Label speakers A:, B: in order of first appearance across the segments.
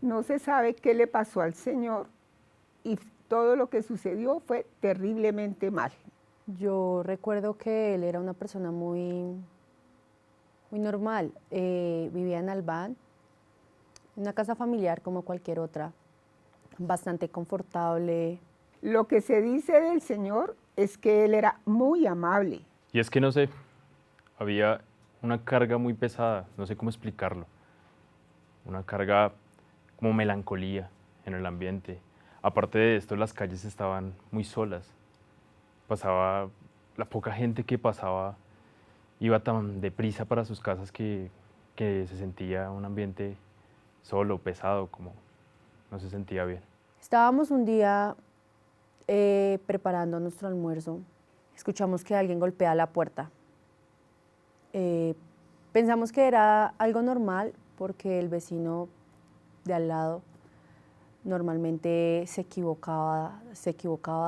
A: No se sabe qué le pasó al señor y todo lo que sucedió fue terriblemente mal.
B: Yo recuerdo que él era una persona muy normal. Vivía en Albán, una casa familiar como cualquier otra, bastante confortable.
A: Lo que se dice del señor es que él era muy amable.
C: Y es que no sé, había una carga muy pesada, no sé cómo explicarlo. Una carga como melancolía en el ambiente. Aparte de esto, las calles estaban muy solas. Pasaba, la poca gente que pasaba iba tan deprisa para sus casas que se sentía un ambiente solo, pesado, como no se sentía bien.
B: Estábamos un día preparando nuestro almuerzo. Escuchamos que alguien golpea la puerta. Pensamos que era algo normal porque el vecino de al lado normalmente se equivocaba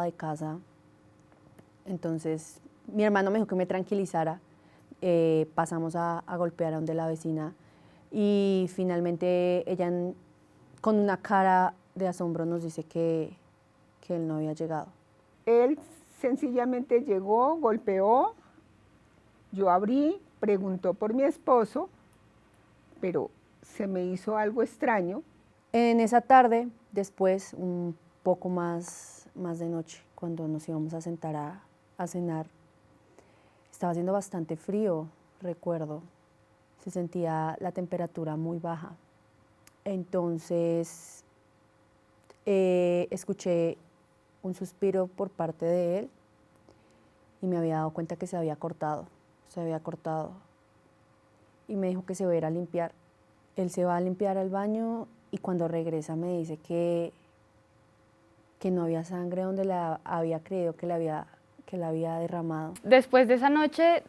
B: de casa. Entonces mi hermano me dijo que me tranquilizara. Pasamos a golpear a donde la vecina y finalmente ella con una cara de asombro nos dice que él no había llegado.
A: Él sencillamente llegó, golpeó, yo abrí, preguntó por mi esposo, pero se me hizo algo extraño.
B: En esa tarde, después, un poco más de noche, cuando nos íbamos a sentar a cenar, estaba haciendo bastante frío, recuerdo. Se sentía la temperatura muy baja. Entonces, escuché un suspiro por parte de él y me había dado cuenta que se había cortado. Y me dijo que se iba a ir a limpiar. Él se va a limpiar al baño y cuando regresa me dice que no había sangre donde la había creído que la había derramado.
D: Después de esa noche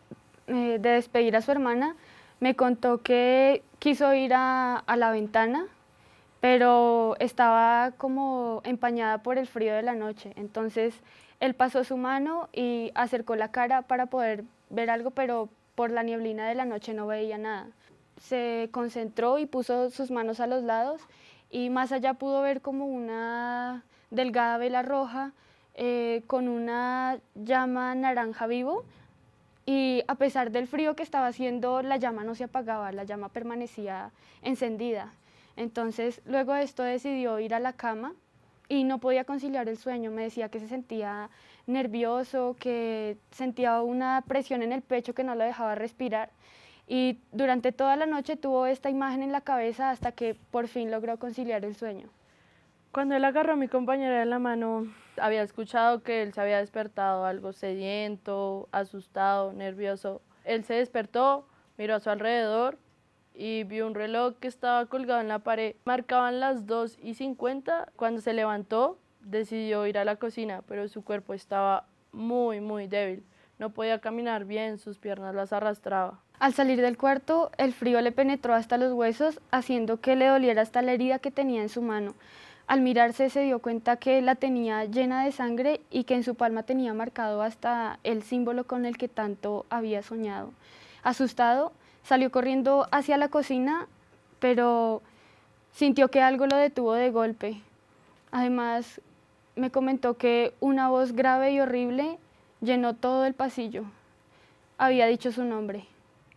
D: de despedir a su hermana, me contó que quiso ir a la ventana, pero estaba como empañada por el frío de la noche. Entonces él pasó su mano y acercó la cara para poder ver algo, pero por la nieblina de la noche no veía nada. Se concentró y puso sus manos a los lados y más allá pudo ver como una delgada vela roja con una llama naranja vivo. Y a pesar del frío que estaba haciendo, la llama no se apagaba, la llama permanecía encendida. Entonces, luego de esto decidió ir a la cama y no podía conciliar el sueño. Me decía que se sentía nervioso, que sentía una presión en el pecho que no lo dejaba respirar. Y durante toda la noche tuvo esta imagen en la cabeza hasta que por fin logró conciliar el sueño.
E: Cuando él agarró a mi compañera de la mano, había escuchado que él se había despertado algo sediento, asustado, nervioso. Él se despertó, miró a su alrededor y vio un reloj que estaba colgado en la pared. Marcaban las 2:50. Cuando se levantó, decidió ir a la cocina, pero su cuerpo estaba muy débil. No podía caminar bien, sus piernas las arrastraba.
D: Al salir del cuarto, el frío le penetró hasta los huesos, haciendo que le doliera hasta la herida que tenía en su mano. Al mirarse se dio cuenta que la tenía llena de sangre y que en su palma tenía marcado hasta el símbolo con el que tanto había soñado. Asustado, salió corriendo hacia la cocina, pero sintió que algo lo detuvo de golpe. Además, me comentó que una voz grave y horrible llenó todo el pasillo. Había dicho su nombre.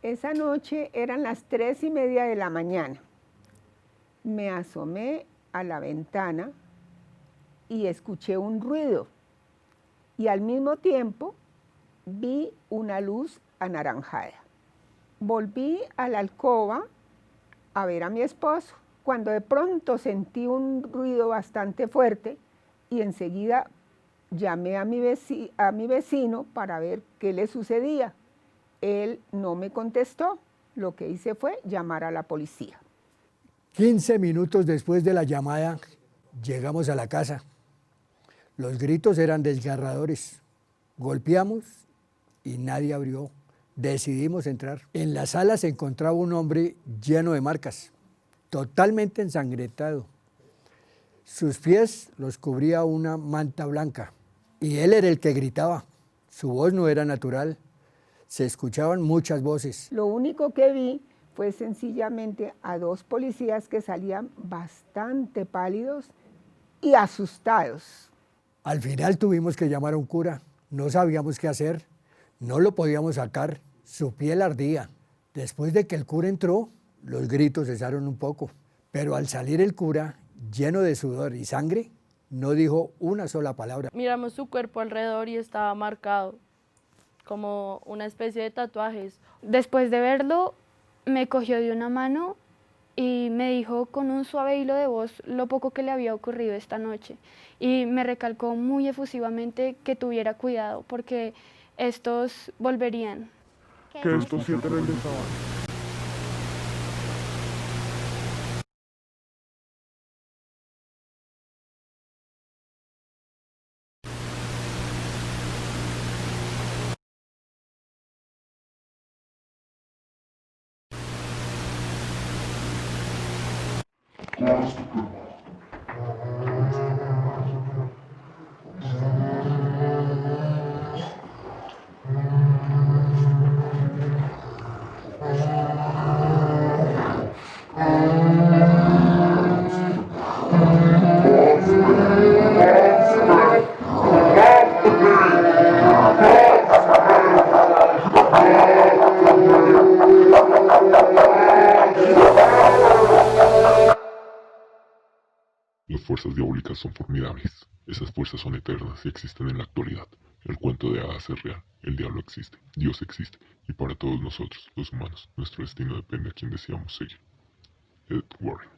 A: Esa noche eran las 3:30 de la mañana. Me asomé a la ventana y escuché un ruido y al mismo tiempo vi una luz anaranjada. Volví a la alcoba a ver a mi esposo cuando de pronto sentí un ruido bastante fuerte y enseguida llamé a mi vecino para ver qué le sucedía. Él no me contestó. Lo que hice fue llamar a la policía.
F: 15 minutos después de la llamada, llegamos a la casa. Los gritos eran desgarradores. Golpeamos y nadie abrió. Decidimos entrar. En la sala se encontraba un hombre lleno de marcas, totalmente ensangrentado. Sus pies los cubría una manta blanca y él era el que gritaba. Su voz no era natural. Se escuchaban muchas voces.
A: Lo único que vi fue sencillamente a 2 policías que salían bastante pálidos y asustados.
F: Al final tuvimos que llamar a un cura, no sabíamos qué hacer, no lo podíamos sacar, su piel ardía. Después de que el cura entró, los gritos cesaron un poco, pero al salir el cura, lleno de sudor y sangre, no dijo una sola palabra.
E: Miramos su cuerpo alrededor y estaba marcado, como una especie de tatuajes.
D: Después de verlo, me cogió de una mano y me dijo con un suave hilo de voz lo poco que le había ocurrido esta noche. Y me recalcó muy efusivamente que tuviera cuidado porque estos volverían.
G: Que estos 7 regresaban.
H: Las fuerzas diabólicas son formidables. Esas fuerzas son eternas y existen en la actualidad. El cuento de hadas es real. El diablo existe. Dios existe. Y para todos nosotros, los humanos, nuestro destino depende a quien deseamos seguir. Ed Warren.